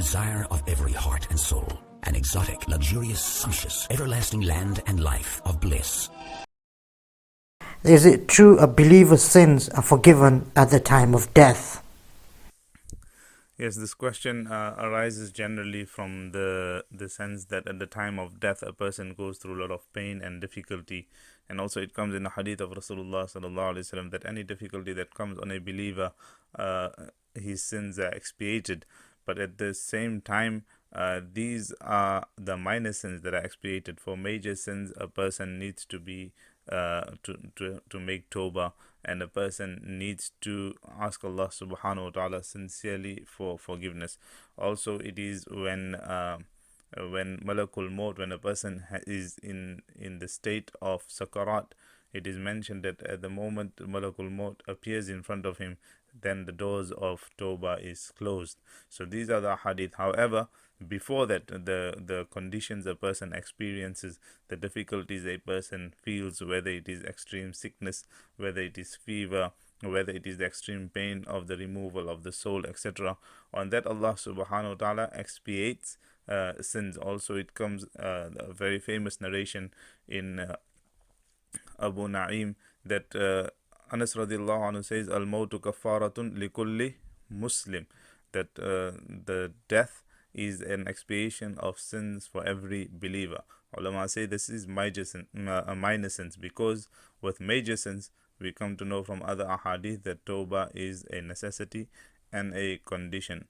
desire of every heart and soul, an exotic, luxurious, sumptuous, everlasting land and life of bliss. Is it true a believer's sins are forgiven at the time of death? Yes, this question arises generally from the sense that at the time of death a person goes through a lot of pain and difficulty, and also it comes in the hadith of Rasulullah sallallahu alaihi wasallam that any difficulty that comes on a believer, his sins are expiated. But at the same time, these are the minor sins that are expiated. For major sins, a person needs to be to make tawbah, and a person needs to ask Allah subhanahu wa ta'ala sincerely for forgiveness. Also, it is when Malakul Maut, when a person is in the state of Sakarat, it is mentioned that at the moment Malakul Maut appears in front of him, then the doors of Tawbah is closed. So these are the hadith. However, before that, the conditions a person experiences, the difficulties a person feels, whether it is extreme sickness, whether it is fever, whether it is the extreme pain of the removal of the soul, etc., on that Allah subhanahu wa ta'ala expiates sins. Also, it comes a very famous narration in Abu Na'im that Anas radiallahu anhu says, Al-mawtu kafaratun likulli Muslim, that the death is an expiation of sins for every believer. Ulama say this is minor sins, because with major sins we come to know from other ahadith that tawbah is a necessity and a condition.